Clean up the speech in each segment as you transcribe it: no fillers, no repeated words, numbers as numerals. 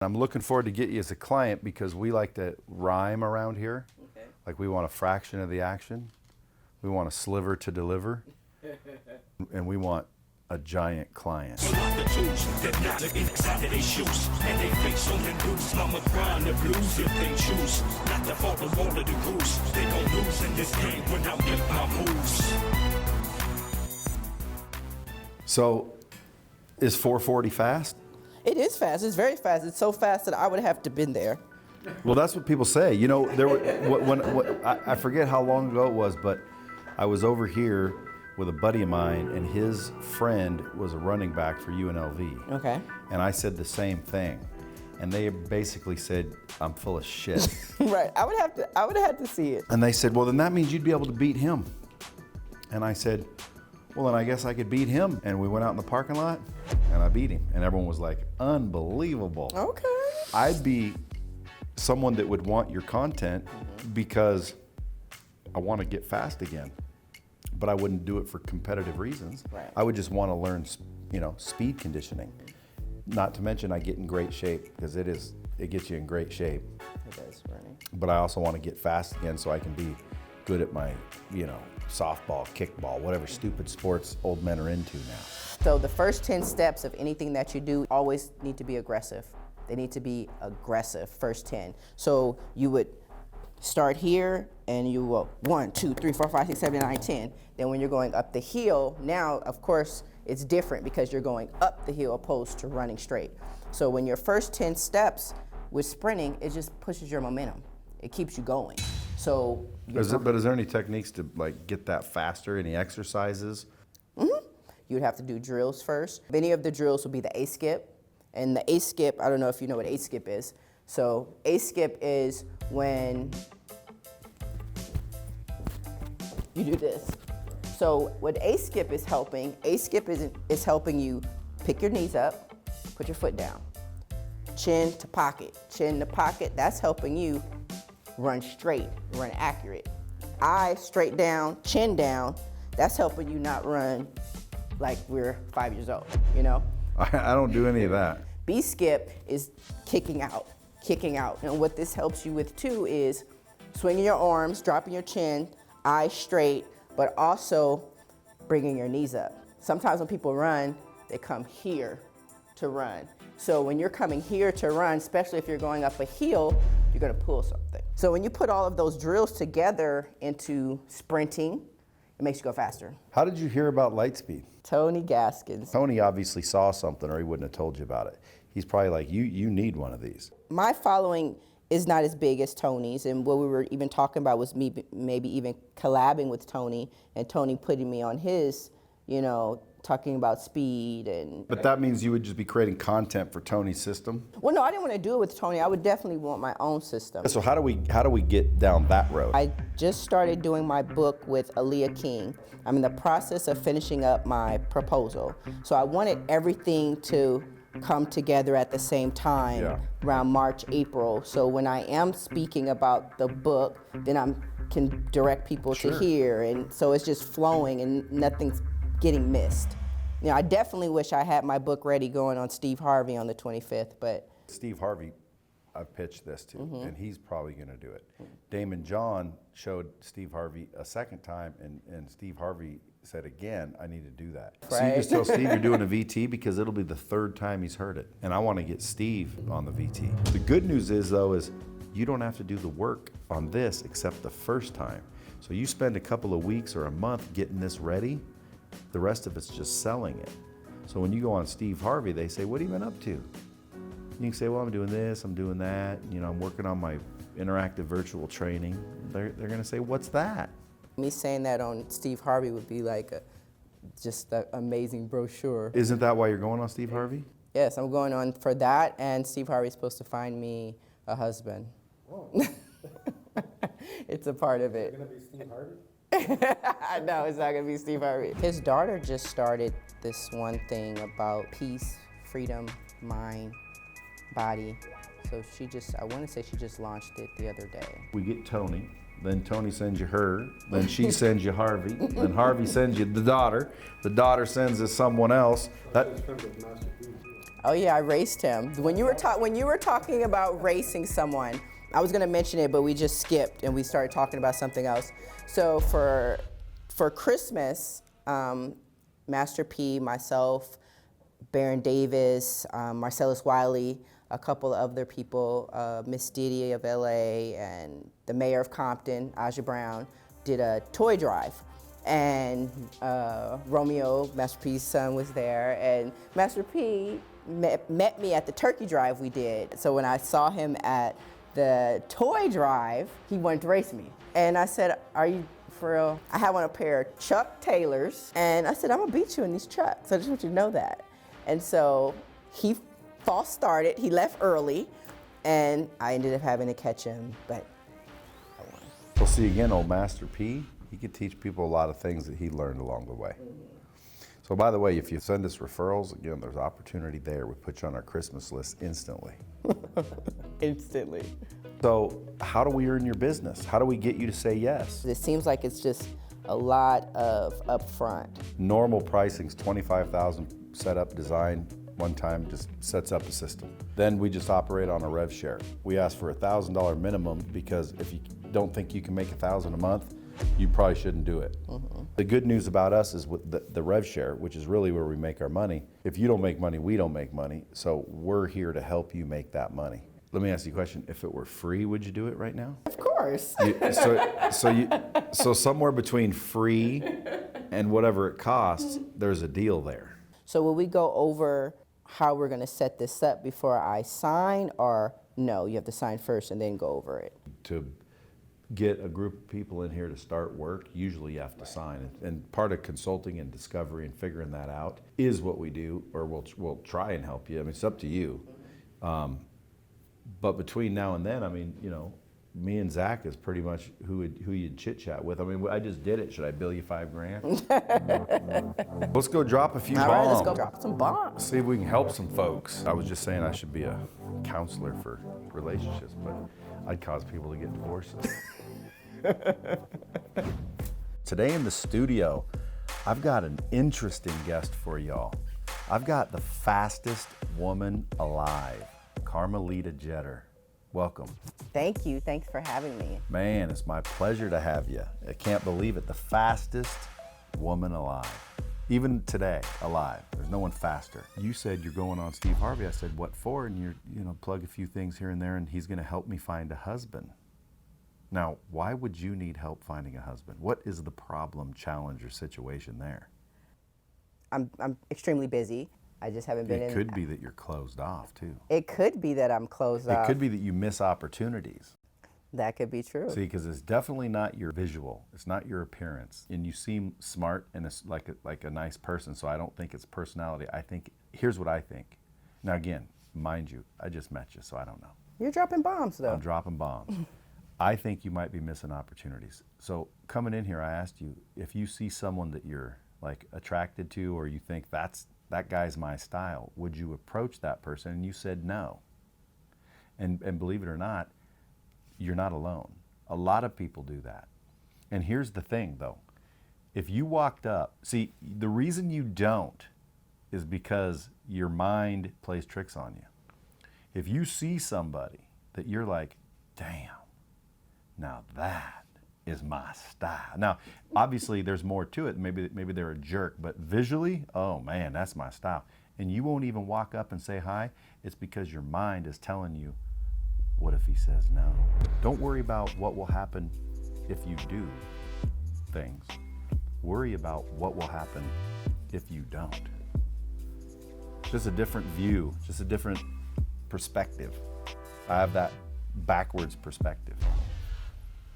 I'm looking forward to get you as a client because we like to rhyme around here. Okay. Like we want a fraction of the action. We want a sliver to deliver. And we want a giant client. So, is 440 fast? It is fast. It's very fast. It's so fast that I would have to been there. Well, that's what people say. You know, there were, I forget how long ago it was, but I was over here with a buddy of mine, and his friend was a running back for UNLV. Okay. And I said the same thing, and they basically said, "I'm full of shit." Right. I would have had to see it. And they said, "Well, then that means you'd be able to beat him." And I said, "Well, then I guess I could beat him." And we went out in the parking lot, and I beat him. And everyone was like, "Unbelievable." Okay. I'd be someone that would want your content because I want to get fast again. But I wouldn't do it for competitive reasons. Right. I would just want to learn, you know, speed conditioning. Not to mention I get in great shape because it gets you in great shape. It does, running. But I also want to get fast again so I can be good at my, you know, softball, kickball, whatever stupid sports old men are into now. So the first 10 steps of anything that you do always need to be aggressive. They need to be aggressive, first 10. So you would start here and you will 1, 2, 3, 4, 5, 6, 7, 8, 9, 10. Then when you're going up the hill, now of course it's different because you're going up the hill opposed to running straight. So when your first 10 steps with sprinting, it just pushes your momentum. It keeps you going. So but is there any techniques to like get that faster? Any exercises? You'd have to do drills first. Many of the drills will be the A-skip. And the A-skip, I don't know if you know what A-skip is. So A-skip is when you do this. So what A-skip is helping, A-skip is helping you pick your knees up, put your foot down. Chin to pocket, that's helping you run straight, run accurate. Eye straight down, chin down, that's helping you not run like we're 5 years old, you know? I don't do any of that. B-skip is kicking out. And what this helps you with too is swinging your arms, dropping your chin, eyes straight, but also bringing your knees up. Sometimes when people run, they come here to run. So when you're coming here to run, especially if you're going up a hill, you're gonna pull something. So when you put all of those drills together into sprinting, it makes you go faster. How did you hear about LightSpeed? Tony Gaskins. Tony obviously saw something or he wouldn't have told you about it. He's probably like, you need one of these. My following is not as big as Tony's, and what we were even talking about was me maybe even collabing with Tony, and Tony putting me on his, you know, talking about speed and... But that means you would just be creating content for Tony's system? Well, no, I didn't want to do it with Tony. I would definitely want my own system. So how do we get down that road? I just started doing my book with Aaliyah King. I'm in the process of finishing up my proposal. So I wanted everything to come together at the same time around March, April. So when I am speaking about the book, then I can direct people to here. And so it's just flowing and nothing's getting missed. You know, I definitely wish I had my book ready going on Steve Harvey on the 25th, but... Steve Harvey, I've pitched this to, and he's probably gonna do it. Damon John showed Steve Harvey a second time, and Steve Harvey said again, I need to do that. Right. So you just tell Steve you're doing a VT because it'll be the third time he's heard it. And I wanna get Steve on the VT. The good news is though, is you don't have to do the work on this except the first time. So you spend a couple of weeks or a month getting this ready, the rest of it's just selling it. So when you go on Steve Harvey, they say, what have you been up to? You can say, well, I'm doing this, I'm doing that. You know, I'm working on my interactive virtual training. They're gonna say, what's that? Me saying that on Steve Harvey would be like just an amazing brochure. Isn't that why you're going on Steve Harvey? Yes, I'm going on for that, and Steve Harvey's supposed to find me a husband. Whoa. It's a part of it. Is it gonna be Steve Harvey? No, it's not gonna be Steve Harvey. His daughter just started this one thing about peace, freedom, mind, body. So I wanna say she just launched it the other day. We get Tony, then Tony sends you her, then she sends you Harvey, then Harvey sends you the daughter sends us someone else. Oh yeah, I raced him. When you were talking about racing someone, I was gonna mention it, but we just skipped and we started talking about something else. So for Christmas, Master P, myself, Baron Davis, Marcellus Wiley, a couple of other people, Miss Diddy of LA, and the mayor of Compton, Aja Brown, did a toy drive. And Romeo, Master P's son, was there, and Master P met me at the turkey drive we did. So when I saw him at the toy drive, he wanted to race me. And I said, are you for real? I had on a pair of Chuck Taylors, and I said, I'm gonna beat you in these Chucks. I just want you to know that. And so he false started, he left early, and I ended up having to catch him, but I won. Well, see, again, old Master P, he could teach people a lot of things that he learned along the way. So by the way, if you send us referrals, again, there's opportunity there. We put you on our Christmas list instantly. Instantly. So how do we earn your business? How do we get you to say yes? It seems like it's just a lot of upfront. Normal pricing's $25,000, setup, design, one time, just sets up a system. Then we just operate on a rev share. We ask for $1,000 minimum because if you don't think you can make $1,000 a month, you probably shouldn't do it. The good news about us is with the rev share, which is really where we make our money. If you don't make money, we don't make money. So we're here to help you make that money. Let me ask you a question. If it were free, would you do it right now? Of course. So somewhere between free and whatever it costs, there's a deal there. So will we go over how we're gonna set this up before I sign, or no, you have to sign first and then go over it? To get a group of people in here to start work, usually you have to sign. And part of consulting and discovery and figuring that out is what we do, or we'll try and help you. I mean, it's up to you. But between now and then, I mean, you know, me and Zach is pretty much who you'd chit chat with. I mean, I just did it. Should I bill you $5,000? Let's go drop a few bombs. All right, let's go drop some bombs. See if we can help some folks. I was just saying I should be a counselor for relationships, but I'd cause people to get divorces. Today in the studio, I've got an interesting guest for y'all. I've got the fastest woman alive, Carmelita Jeter. Welcome. Thank you. Thanks for having me. Man, it's my pleasure to have you. I can't believe it. The fastest woman alive. Even today, alive. There's no one faster. You said you're going on Steve Harvey. I said, what for? And you're, plug a few things here and there, and he's going to help me find a husband. Now, why would you need help finding a husband? What is the problem, challenge, or situation there? I'm extremely busy. I just haven't been in. It could be that you're closed off, too. It could be that I'm closed off. It could be that you miss opportunities. That could be true. See, because it's definitely not your visual. It's not your appearance. And you seem smart and like a nice person, so I don't think it's personality. I think, here's what I think. Now, again, mind you, I just met you, so I don't know. You're dropping bombs, though. I'm dropping bombs. I think you might be missing opportunities. So coming in here, I asked you, if you see someone that you're like attracted to, or you think that guy's my style, would you approach that person? And you said no. And believe it or not, you're not alone. A lot of people do that. And here's the thing, though. If you walked up, see, the reason you don't is because your mind plays tricks on you. If you see somebody that you're like, damn, now that is my style. Now, obviously, there's more to it. Maybe they're a jerk, but visually, oh man, that's my style. And you won't even walk up and say hi. It's because your mind is telling you, what if he says no? Don't worry about what will happen if you do things. Worry about what will happen if you don't. Just a different view, just a different perspective. I have that backwards perspective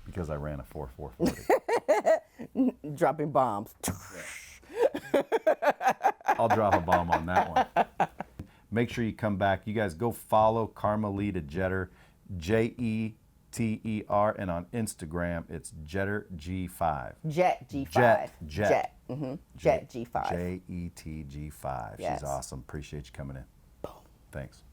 because I ran a 4.40. Dropping bombs. I'll drop a bomb on that one. Make sure you come back. You guys go follow Carmelita Jeter, Jeter, and on Instagram it's Jeter G5. Jet G5. Jet. Mm-hmm. Jet G5. JETG5. Yes. She's awesome. Appreciate you coming in. Thanks.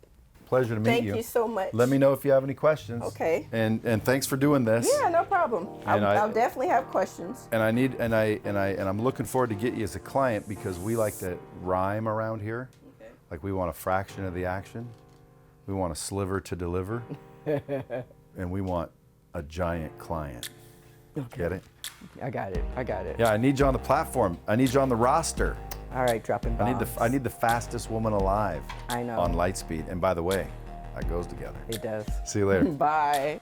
Pleasure to meet you. Thank you so much. Let me know if you have any questions. Okay. And thanks for doing this. Yeah, no problem. I'll definitely have questions. And I'm looking forward to get you as a client because we like to rhyme around here. Okay. Like we want a fraction of the action, we want a sliver to deliver, and we want a giant client. Okay. Get it? I got it. I got it. Yeah, I need you on the platform. I need you on the roster. All right, dropping bombs. I need the fastest woman alive. I know. On LightSpeed. And by the way, that goes together. It does. See you later. Bye.